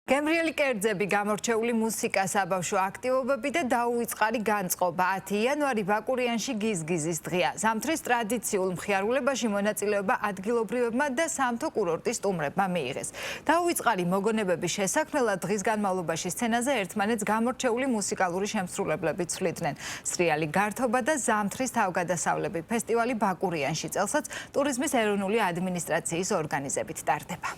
გემრიელი კერძები, გამორჩეული მუსიკა, საბავშვო აქტივობები და დაუვიწყარი განწყობა. 10 იანვარი ბაკურიანში გიზგიზის დღეა. ზამთრის ტრადიციულ მხიარულებაში მონაწილეობა ადგილობრივებმა და სამთო კურორტის სტუმრებმა მიიღეს. დაუვიწყარი მოგონებების შესაქმნელად დღის განმავლობაში სცენაზე ერთმანეთს გამორჩეული მუსიკალური შემსრულებლები ცვლიდნენ. სრიალი გართობა და ზამთრის თავგადასავლები ფესტივალი ბაკურიანში წელსაც ტურიზმის ეროვნული ადმინისტრაციის ორგანიზებით ტარდება.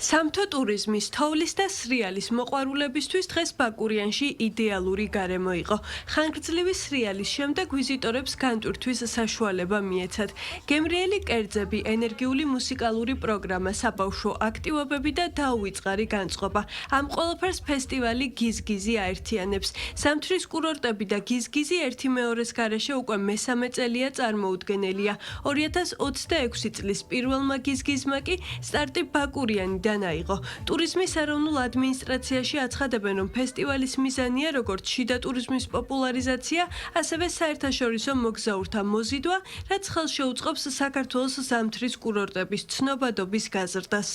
სამთო ტურიზმის, თოვლის და სრიალის მოყვარულებისთვის დღეს ბაკურიანში იდეალური გარემო იყო. ხანგრძლივი სრიალის შემდეგ ვიზიტორებს განტვირთვის საშუალება მიეცათ. გემრიელი კერძები, ენერგიული მუსიკალური პროგრამა, საბავშვო აქტივობები და დაუვიწყარი განწყობა. ამ ყველაფერს ფესტივალი გიზგიზი აერთიანებს. ზამთრის კურორტები და გიზგიზი ერთი მეორეს გარეშე უკვე მესამე წელია წარმოუდგენელია. 2026 წლის პირველმა გიზგიზმა კი სტარტი ბაკურიანიდან აიღო. ტურიზმის ეროვნულ ადმინისტრაციაში აცხადებენ, რომ ფესტივალის მიზანია როგორც შიდა ტურიზმის პოპულარიზაცია, ასევე საერთაშორისო მოგზაურთა მოზიდვა, რაც ხელს შეუწყობს საქართველოს ზამთრის კურორტების ცნობადობის გაზრდას.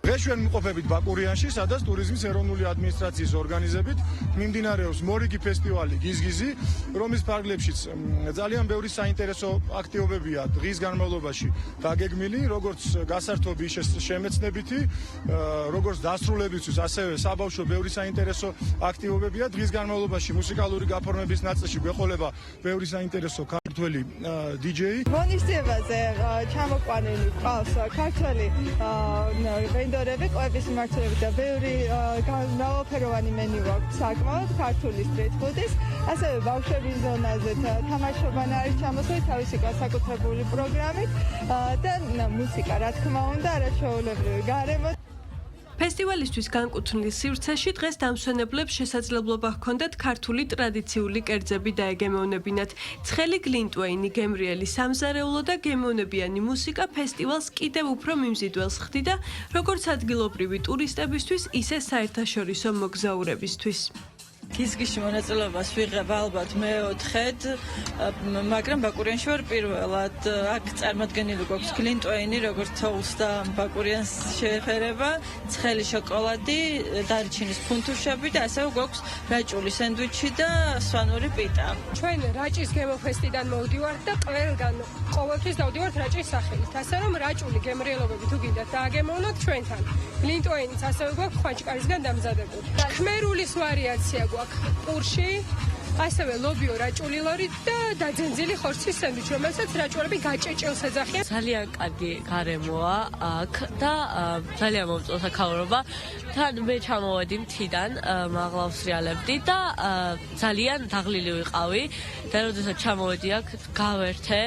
დღეს ჩვენ ვიმყოფებით ბაკურიანში, სადაც ტურიზმის ეროვნული ადმინისტრაციის ორგანიზებით მიმდინარეობს მორიგი ფესტივალი გიზგიზი, რომლის ფარგლებშიც ძალიან ბევრი საინტერესო აქტივობებია დღის განმავლობაში დაგეგმილი, როგორც გასართობი, შემეცნებითი, როგორც დასრულებისთვის, ასევე საბავშვო ბევრი საინტერესო აქტივობებია. დღის განმავლობაში მუსიკალური გაფორმების ნაწილში გვეყოლება ბევრი საინტერესო ქართველი DJ-ი. მონისტებაზე ჩამოყვანილი ყავს ქართველი ვენდორები, კვების მიმართულებით და ბევრი მრავალფეროვანი მენიუ აქვს საკმაოდ ქართული სტრიტ ფუდის, ასევე ბავშვების ზონაზე თამაშობანი არის ჩამოსული თავისი განსაკუთრებული პროგრამით და მუსიკა, რა თქმა უნდა, არაჩვეულებრივი გარემო. ფესტივალისთვის განკუთვნილ სივრცეში დღეს დამსვენებლებს შესაძლებლობა ჰქონდათ ქართული ტრადიციული კერძები დაეგემოვნებინათ. ცხელი გლინტვეინი, გემრიელი სამზარეულო და გემოვნებიანი მუსიკა ფესტივალს კიდევ უფრო მიმზიდველს ხდიდა, როგორც ადგილობრივი ტურისტებისთვის, ისე საერთაშორისო მოგზაურებისთვის. გიზგიზში მონაწილეობას ვიღებ ალბათ მეოთხედ, მაგრამ ბაკურიანში ვარ პირველად. აქ წარმოდგენილი გვაქვს გლინტვეინი, როგორც თოვლს და ბაკურიანს შეეხერება, ცხელი შოკოლადი, დარჩინის ფუნთუშები და ასევე გვაქვს რაჭული სენდვიჩი და სვანური პიტა. ჩვენ რაჭის გემოფესტიდან მოვდივართ და ყველგან ყოველთვის დავდივართ რაჭის სახელით. ასე რომ რაჭული გემრიელობები თუ გინდათ დააგემოვნოთ ჩვენთან. გლინტვეინიც ასევე გვაქვს ხვანჭკარისგან დამზადებული. ქმერულის ვარიაცია გვაქვს ყურში, ასევე ლობიო რაჭული ლორი და დაძენძილი ხორცის სენდვიჩი, რომელსაც რაჭულები გაჭეჭილს ეძახიან. ძალიან კარგი გარემოა აქ და ძალიან მომწონს აქაურობა. თან მე ჩამოვედი მთიდან, მაღლავს რეალებდი და ძალიან დაღლილი ვიყავი და როდესაც ჩამოვედი აქ, გავერთე,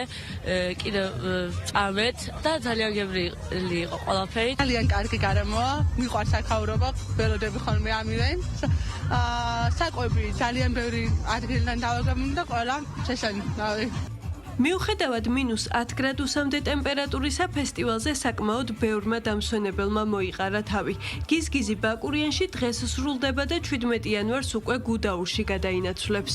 კიდევ წამეთ და ძალიან გემრიელი იყო ყველაფერი. ძალიან კარგი გარემოა, მიყვარს აქაურობა, ველოდები ხოლმე ამირენ. საკვები ძალიან ბევრი ადგილიდან დავაგებინე და ყველა შეშენდავი. მიუხედავად -10 გრადუსამდე ტემპერატურისა, ფესტივალზე საკმაოდ ბევრმა დამსვენებელმა მოიყარა თავი. გიზგიზი ბაკურიანში დღეს სრულდება და 17 იანვარს უკვე გუდაურში გადაინაცვლებს.